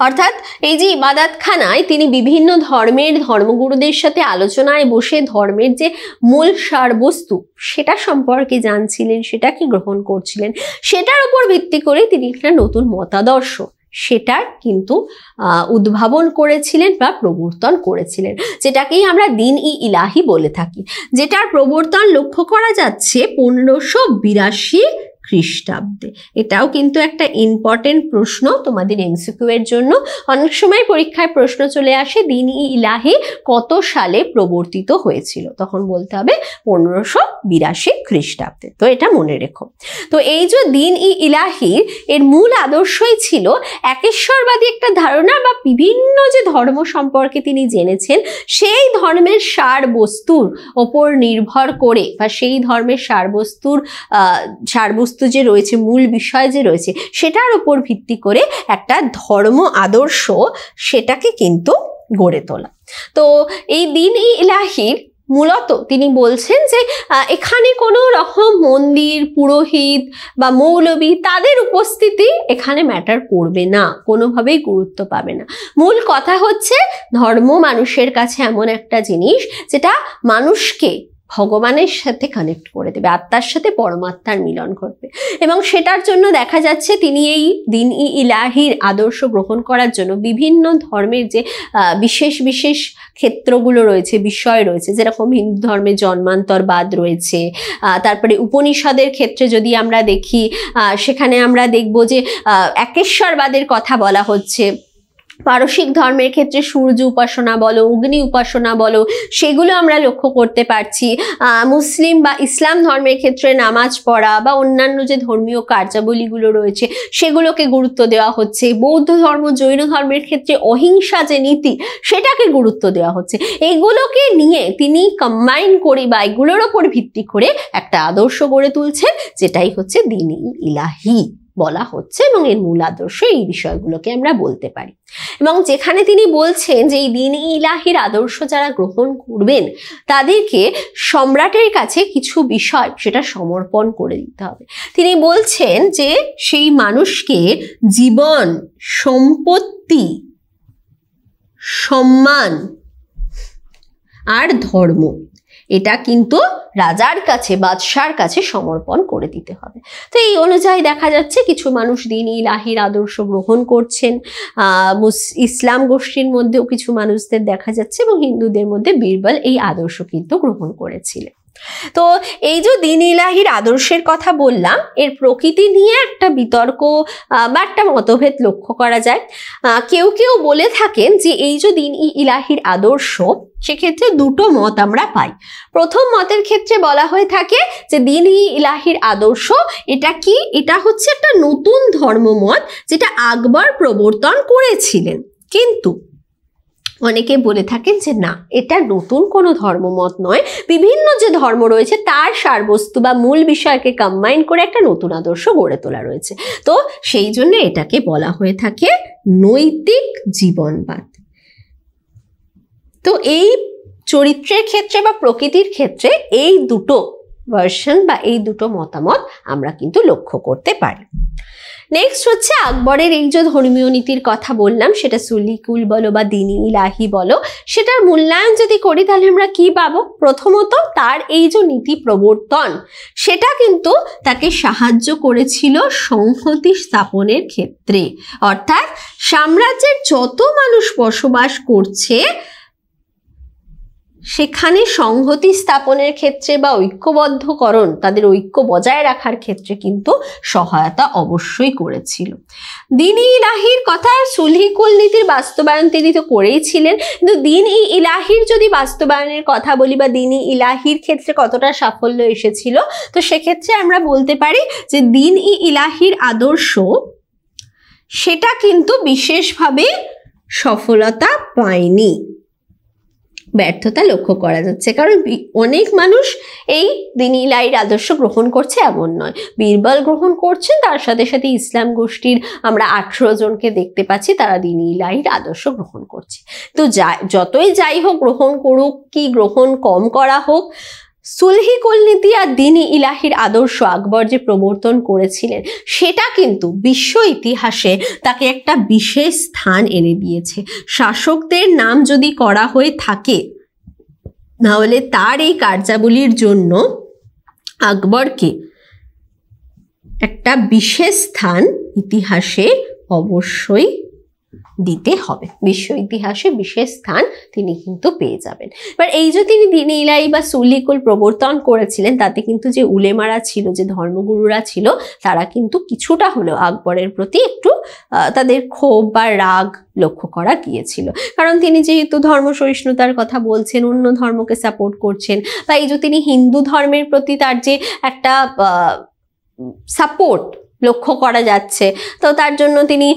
অর্থাৎ এই যে ইবাদতখানায় তিনি বিভিন্ন ধর্মের ধর্মগুরুদের সাথে আলোচনায় বসে ধর্মের যে মূল সারবস্তু সেটা সম্পর্কে জানছিলেন, সেটাকে গ্রহণ করছিলেন, সেটার উপর ভিত্তি করে তিনি একটা নতুন মতাদর্শ সেটার কিন্তু উদ্ভাবন করেছিলেন বা প্রবর্তন করেছিলেন, যেটাকেই আমরা দ্বীন-ই-ইলাহি বলে থাকি, যেটার প্রবর্তন লক্ষ্য করা যাচ্ছে 1582 খ্রিস্টাব্দে। এটাও কিন্তু একটা ইম্পর্টেন্ট প্রশ্ন তোমাদের এমসিকিউ এর জন্য। অনেক সময় পরীক্ষায় প্রশ্ন চলে আসে দ্বীন-ই-ইলাহি কত সালে প্রবর্তিত হয়েছিল, তখন বলতে হবে 1582 খ্রিস্টাব্দে। তো এটা মনে রেখো। তো এই যে দ্বীন-ই-ইলাহি এর মূল আদর্শই ছিল একেশ্বরবাদী একটা ধারণা, বা বিভিন্ন যে ধর্ম সম্পর্কে তিনি জেনেছেন সেই ধর্মের সারবস্তুর ওপর নির্ভর করে, বা সেই ধর্মের সারবস্তু যে রয়েছে, মূল বিষয় যে রয়েছে সেটার উপর ভিত্তি করে একটা ধর্ম আদর্শ সেটাকে কিন্তু গড়ে তোলা। তো এই দ্বীন-ই-ইলাহির মূলত তিনি বলছেন যে এখানে কোনো রকম মন্দির, পুরোহিত বা মৌলবী তাদের উপস্থিতি এখানে ম্যাটার করবে না, কোনোভাবেই গুরুত্ব পাবে না। মূল কথা হচ্ছে ধর্ম মানুষের কাছে এমন একটা জিনিস যেটা মানুষকে ভগবানের সাথে কানেক্ট করে দেবে, আত্মার সাথে পরমাত্মার মিলন ঘটবে, এবং সেটার জন্য দেখা যাচ্ছে তিনি এই দ্বীন-ই-ইলাহির আদর্শ গ্রহণ করার জন্য বিভিন্ন ধর্মের যে বিশেষ বিশেষ ক্ষেত্রগুলো রয়েছে, বিষয় রয়েছে, যেরকম হিন্দু ধর্মে জন্মান্তরবাদ রয়েছে, তারপরে উপনিষদের ক্ষেত্রে যদি আমরা দেখি সেখানে আমরা দেখব যে একেশ্বরবাদের কথা বলা হচ্ছে। পারসিক ধর্মের ক্ষেত্রে সূর্য উপাসনা বলো, অগ্নি উপাসনা বলো, সেগুলো আমরা লক্ষ্য করতে পারছি। মুসলিম বা ইসলাম ধর্মের ক্ষেত্রে নামাজ পড়া বা অন্যান্য যে ধর্মীয় কার্যাবলীগুলো রয়েছে সেগুলোকে গুরুত্ব দেওয়া হচ্ছে। বৌদ্ধ ধর্ম, জৈন ধর্মের ক্ষেত্রে অহিংসা যে নীতি সেটাকে গুরুত্ব দেওয়া হচ্ছে। এইগুলোকে নিয়ে তিনি কম্বাইন করে বা এগুলোর ওপর ভিত্তি করে একটা আদর্শ গড়ে তুলছেন, যেটাই হচ্ছে দ্বীন-ই-ইলাহি বলা হচ্ছে, এবং এর মূল আদর্শ এই বিষয়গুলোকে আমরা বলতে পারি। এবং যেখানে তিনি বলছেন যে এই দ্বীন-ই-ইলাহির আদর্শ যারা গ্রহণ করবেন তাদেরকে সম্রাটের কাছে কিছু বিষয় সেটা সমর্পণ করে দিতে হবে। তিনি বলছেন যে সেই মানুষকে জীবন, সম্পত্তি, সম্মান আর ধর্ম এটা কিন্তু রাজার কাছে, বাদশার কাছে সমর্পণ করে দিতে হবে। তো এই অনুযায়ী দেখা যাচ্ছে কিছু মানুষ দ্বীন-ই-ইলাহির আদর্শ গ্রহণ করছেন। ইসলাম গোষ্ঠীর মধ্যেও কিছু মানুষদের দেখা যাচ্ছে, এবং হিন্দুদের মধ্যে বীরবল এই আদর্শ কিন্তু গ্রহণ করেছিলেন। তো এই যে দ্বীন-ই-ইলাহির আদর্শের কথা বললাম, এর প্রকৃতি নিয়ে একটা বিতর্ক বা একটা মতভেদ লক্ষ্য করা যায়। কেউ কেউ বলে থাকেন যে এই যে দ্বীন-ই-ইলাহির আদর্শ, সেক্ষেত্রে দুটো মত আমরা পাই। প্রথম মতের ক্ষেত্রে বলা হয়ে থাকে যে দ্বীন-ই-ইলাহির আদর্শ এটা কি, এটা হচ্ছে একটা নতুন ধর্মমত যেটা আকবর প্রবর্তন করেছিলেন। কিন্তু অনেকে বলে থাকেন যে না, এটা নতুন কোনো ধর্মমত নয়, বিভিন্ন যে ধর্ম রয়েছে তার সারবস্তু বা মূল বিষয়কে কম্বাইন করে একটা নতুন আদর্শ গড়ে তোলা রয়েছে। তো সেই জন্য এটাকে বলা হয়ে থাকে নৈতিক জীবনবাদ। তো এই চরিত্রের ক্ষেত্রে বা প্রকৃতির ক্ষেত্রে এই দুটো ভার্সন বা এই দুটো মতামত আমরা কিন্তু লক্ষ্য করতে পারি। নেক্সট হচ্ছে আকবরের এই যে ধর্মীয় নীতির কথা বললাম, সেটা সুলিকুল বলো বা দ্বীন-ই-ইলাহি বলো, সেটার মূল্যায়ন যদি করি তাহলে আমরা কি পাবো? প্রথমত তার এই যে নীতি প্রবর্তন সেটা কিন্তু তাকে সাহায্য করেছিল সংহতি স্থাপনের ক্ষেত্রে, অর্থাৎ সাম্রাজ্যের যত মানুষ বসবাস করছে সেখানে সংহতি স্থাপনের ক্ষেত্রে বা ঐক্যবদ্ধকরণ, তাদের ঐক্য বজায় রাখার ক্ষেত্রে কিন্তু সহায়তা অবশ্যই করেছিল। দ্বীন-ই-ইলাহির কথা, সুলহিকুল নীতির বাস্তবায়ন তিনি তো করেই ছিলেন, কিন্তু দ্বীন-ই-ইলাহির যদি বাস্তবায়নের কথা বলি বা দ্বীন-ই-ইলাহির ক্ষেত্রে কতটা সাফল্য এসেছিল, তো সেক্ষেত্রে আমরা বলতে পারি যে দ্বীন-ই-ইলাহির আদর্শ সেটা কিন্তু বিশেষভাবে সফলতা পায়নি, ব্যর্থতা লক্ষ্য করা যাচ্ছে। কারণ অনেক মানুষ এই দ্বীন-ই-ইলাহির আদর্শ গ্রহণ করছে এমন নয়, বীরবল গ্রহণ করছেন, তার সাথে সাথে ইসলাম গোষ্ঠীর আমরা 18 জনকে দেখতে পাচ্ছি তারা দ্বীন-ই-ইলাহির আদর্শ গ্রহণ করছে। তো যতই যাই হোক, গ্রহণ করুক কি গ্রহণ কম করা হোক, সুলহি কুল নীতি আর দ্বীন-ই ইলাহির আদর্শ আকবর যে প্রবর্তন করেছিলেন সেটা কিন্তু বিশ্ব ইতিহাসে তাকে একটা বিশেষ স্থান এনে দিয়েছে। শাসকদের নাম যদি করা হয়ে থাকে তাহলে তার এই কার্যাবলীর জন্য আকবরকে একটা বিশেষ স্থান ইতিহাসে অবশ্যই দিতে হবে, বিশ্ব ইতিহাসে বিশেষ স্থান তিনি কিন্তু পেয়ে যাবেন। এবার এই যে তিনি দ্বীন-ই ইলাহি বা সুলহি কুল প্রবর্তন করেছিলেন তাতে কিন্তু যে উলেমারা ছিল, যে ধর্মগুরুরা ছিল, তারা কিন্তু কিছুটা হলেও আকবরের প্রতি একটু তাদের ক্ষোভ বা রাগ লক্ষ্য করা গিয়েছিল। কারণ তিনি যেহেতু ধর্ম সহিষ্ণুতার কথা বলছেন, অন্য ধর্মকে সাপোর্ট করছেন, বা এই যে তিনি হিন্দু ধর্মের প্রতি তার যে একটা সাপোর্ট লক্ষ্য করা যাচ্ছে, তো তার জন্য তিনি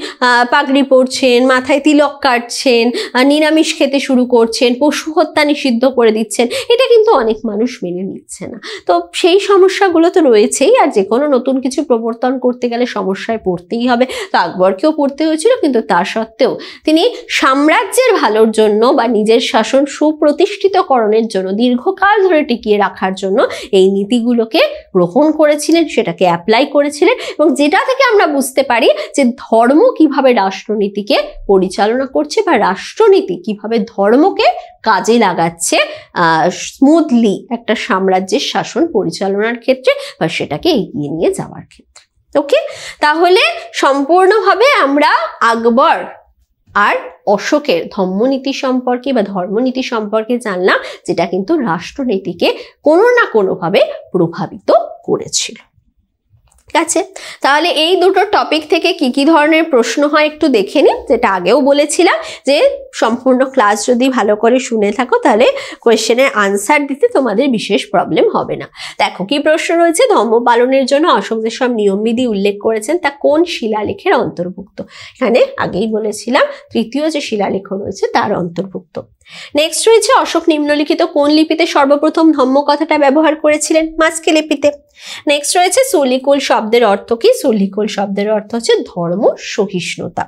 পাগড়ি পরছেন, মাথায় তিলক কাটছেন, নিরামিষ খেতে শুরু করছেন, পশু হত্যা নিষিদ্ধ করে দিচ্ছেন, এটা কিন্তু অনেক মানুষ মেনে নিচ্ছে না। তো সেই সমস্যাগুলো তো রয়েছেই, আর যে কোনো নতুন কিছু প্রবর্তন করতে গেলে সমস্যায় পড়তেই হবে। তো আকবরকেও পড়তে হয়েছিল, কিন্তু তা সত্ত্বেও তিনি সাম্রাজ্যের ভালোর জন্য বা নিজের শাসন সুপ্রতিষ্ঠিতকরণের জন্য, দীর্ঘকাল ধরে টিকিয়ে রাখার জন্য এই নীতিগুলোকে গ্রহণ করেছিলেন, সেটাকে অ্যাপ্লাই করেছিলেন। এবং যেটা থেকে আমরা বুঝতে পারি যে ধর্ম কিভাবে রাষ্ট্রনীতিকে পরিচালনা করছে বা রাষ্ট্রনীতি কিভাবে ধর্মকে কাজে লাগাচ্ছে স্মুথলি একটা সাম্রাজ্যের শাসন পরিচালনার ক্ষেত্রে বা সেটাকে এগিয়ে নিয়ে যাওয়ার ক্ষেত্রে। ওকে, তাহলে সম্পূর্ণভাবে আমরা আকবর আর অশোকের ধম্মনীতি সম্পর্কে বা ধর্মনীতি সম্পর্কে জানলাম, যেটা কিন্তু রাষ্ট্রনীতিকে কোনো না কোনোভাবে প্রভাবিত করেছিল। ঠিক আছে, তাহলে এই দুটো টপিক থেকে কি কি ধরনের প্রশ্ন হয় একটু দেখে নিন। যেটা আগেও বলেছিলাম যে সম্পূর্ণ ক্লাস যদি ভালো করে শুনে থাকো তাহলে কোয়েশ্চেনের আনসার দিতে তোমাদের বিশেষ প্রবলেম হবে না। দেখো কি প্রশ্ন রয়েছে, ধর্ম পালনের জন্য অশোক যেসব নিয়মবিধি উল্লেখ করেছেন তা কোন শিলালেখের অন্তর্ভুক্ত? এখানে আগেই বলেছিলাম তৃতীয় যে শিলালেখ রয়েছে তার অন্তর্ভুক্ত। নেক্সট রয়েছে অশোক নিম্নলিখিত কোন লিপিতে সর্বপ্রথম ধম্ম কথাটা ব্যবহার করেছিলেন? মাস্কি লিপিতে। নেক্সট রয়েছে সুলহি কুল শব্দের অর্থ কি? সুলহি কুল শব্দের অর্থ হচ্ছে ধর্ম সহিষ্ণুতা।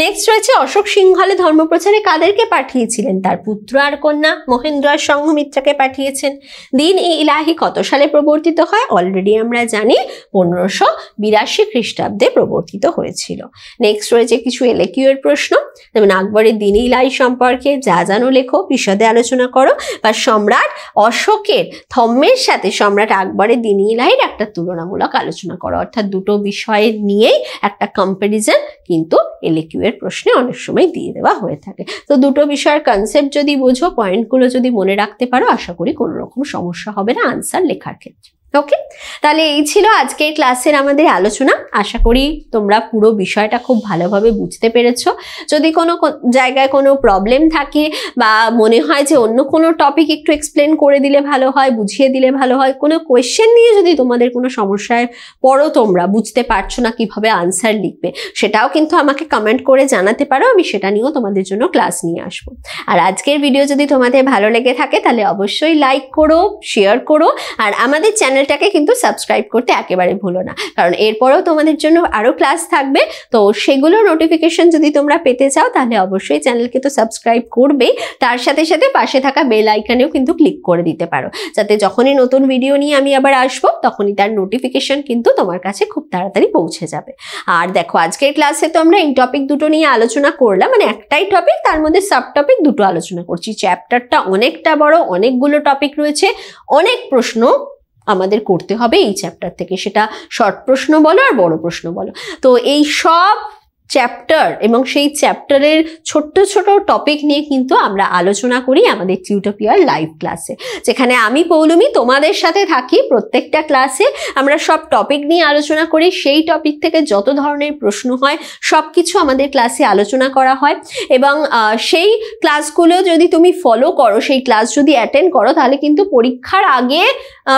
নেক্সট রয়েছে অশোক সিংহলে ধর্মপ্রচারে কাদেরকে পাঠিয়েছিলেন? তার পুত্র আর কন্যা মহেন্দ্র আর সংঘমিত্রাকে পাঠিয়েছেন। দ্বীন-ই ইলাহি কত সালে প্রবর্তিত হয়? অলরেডি আমরা জানি 1582 খ্রিস্টাব্দে প্রবর্তিত হয়েছিল। নেক্সট রয়েছে কিছু এলকিউ এর প্রশ্ন, যেমন আকবরের দ্বীন-ই ইলাহি সম্পর্কে যা জানো লেখো, বিশদে আলোচনা করো, বা সম্রাট অশোকের ধম্মের সাথে সম্রাট আকবরের দ্বীন-ই ইলাহির একটা তুলনামূলক আলোচনা করো। অর্থাৎ দুটো বিষয়ের নিয়েই একটা কম্পারিজন কিন্তু এলকিউ এর প্রশ্নে অনেক সময় দিয়ে দেওয়া হয়ে থাকে। তো দুটো বিষয়ের কনসেপ্ট যদি বোঝো, পয়েন্টগুলো যদি মনে রাখতে পারো, আশা করি কোনো রকম সমস্যা হবে না আনসার লেখার ক্ষেত্রে। ওকে, তাহলে এই ছিল আজকের ক্লাসের আমাদের আলোচনা। আশা করি তোমরা পুরো বিষয়টা খুব ভালোভাবে বুঝতে পেরেছো। যদি কোনো জায়গায় কোনো প্রবলেম থাকে বা মনে হয় যে অন্য কোনো টপিক একটু এক্সপ্লেন করে দিলে ভালো হয়, বুঝিয়ে দিলে ভালো হয়, কোনো কোয়েশ্চেন নিয়ে যদি তোমাদের কোনো সমস্যায় পড়ো, তোমরা বুঝতে পারছো না কিভাবে আনসার লিখবে, সেটাও কিন্তু আমাকে কমেন্ট করে জানাতে পারো, আমি সেটা নিয়েও তোমাদের জন্য ক্লাস নিয়ে আসবো। আর আজকের ভিডিও যদি তোমাদের ভালো লেগে থাকে তাহলে অবশ্যই লাইক করো, শেয়ার করো, আর আমাদের চ্যানেলটাকে কিন্তু সাবস্ক্রাইব করতে একেবারে ভুলো না, কারণ এরপরেও তোমাদের জন্য আরো ক্লাস থাকবে। তো সেগুলোর নোটিফিকেশন যদি তোমরা পেতে চাও তাহলে অবশ্যই চ্যানেলকে তো সাবস্ক্রাইব করবে, তার সাথে সাথে পাশে থাকা বেল আইকনেও কিন্তু ক্লিক করে দিতে পারো, যাতে যখনই নতুন ভিডিও নিয়ে আমি আবার আসবো তখনই তার নোটিফিকেশন কিন্তু তোমার কাছে খুব তাড়াতাড়ি পৌঁছে যাবে। আর দেখো আজকের ক্লাসে তো আমরা এই টপিক দুটো নিয়ে আলোচনা করলাম, মানে একটাই টপিক, তার মধ্যে সাব টপিক দুটো আলোচনা করছি। চ্যাপ্টারটা অনেকটা বড়, অনেকগুলো টপিক রয়েছে, অনেক প্রশ্ন আমাদের করতে হবে এই চ্যাপ্টার থেকে, সেটা শর্ট প্রশ্ন বলো আর বড় প্রশ্ন বলো। তো এই সব চ্যাপ্টার এবং সেই চ্যাপ্টারের ছোট্ট ছোট টপিক নিয়ে কিন্তু আমরা আলোচনা করি আমাদের টিউটোপিয়ার লাইভ ক্লাসে, যেখানে আমি পৌলমি তোমাদের সাথে থাকি প্রত্যেকটা ক্লাসে। আমরা সব টপিক নিয়ে আলোচনা করি, সেই টপিক থেকে যত ধরনের প্রশ্ন হয় সব কিছু আমাদের ক্লাসে আলোচনা করা হয়। এবং সেই ক্লাসগুলো যদি তুমি ফলো করো, সেই ক্লাস যদি অ্যাটেন্ড করো, তাহলে কিন্তু পরীক্ষার আগে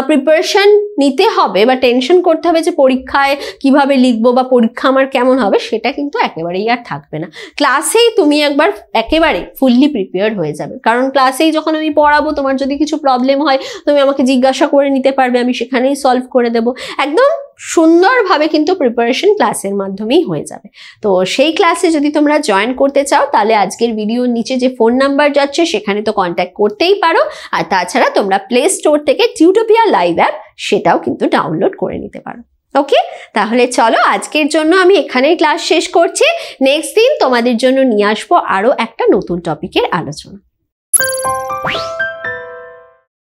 প্রিপারেশন নিতে হবে বা টেনশন করতে হবে যে পরীক্ষায় কিভাবে লিখবো বা পরীক্ষা আমার কেমন হবে, সেটা কিন্তু একেবারেই আর থাকবে না। ক্লাসেই তুমি একবার একেবারে ফুললি প্রিপেয়ার্ড হয়ে যাবে, কারণ ক্লাসেই যখন আমি পড়াবো তোমার যদি কিছু প্রবলেম হয় তুমি আমাকে জিজ্ঞাসা করে নিতে পারবে, আমি সেখানেই সলভ করে দেবো। একদম সুন্দরভাবে কিন্তু প্রিপারেশন ক্লাসের মাধ্যমেই হয়ে যাবে। তো সেই ক্লাসে যদি তোমরা জয়েন করতে চাও তাহলে আজকের ভিডিওর নিচে যে ফোন নাম্বার যাচ্ছে সেখানে তো কন্ট্যাক্ট করতেই পারো, আর তাছাড়া তোমরা প্লে স্টোর থেকে টিউটোপিয়া লাইভ অ্যাপ সেটাও কিন্তু ডাউনলোড করে নিতে পারো। ওকে, তাহলে চলো আজকের জন্য আমি এখানেই ক্লাস শেষ করছি। নেক্সট দিন তোমাদের জন্য নিয়ে আসবো আরো একটা নতুন টপিকের আলোচনা।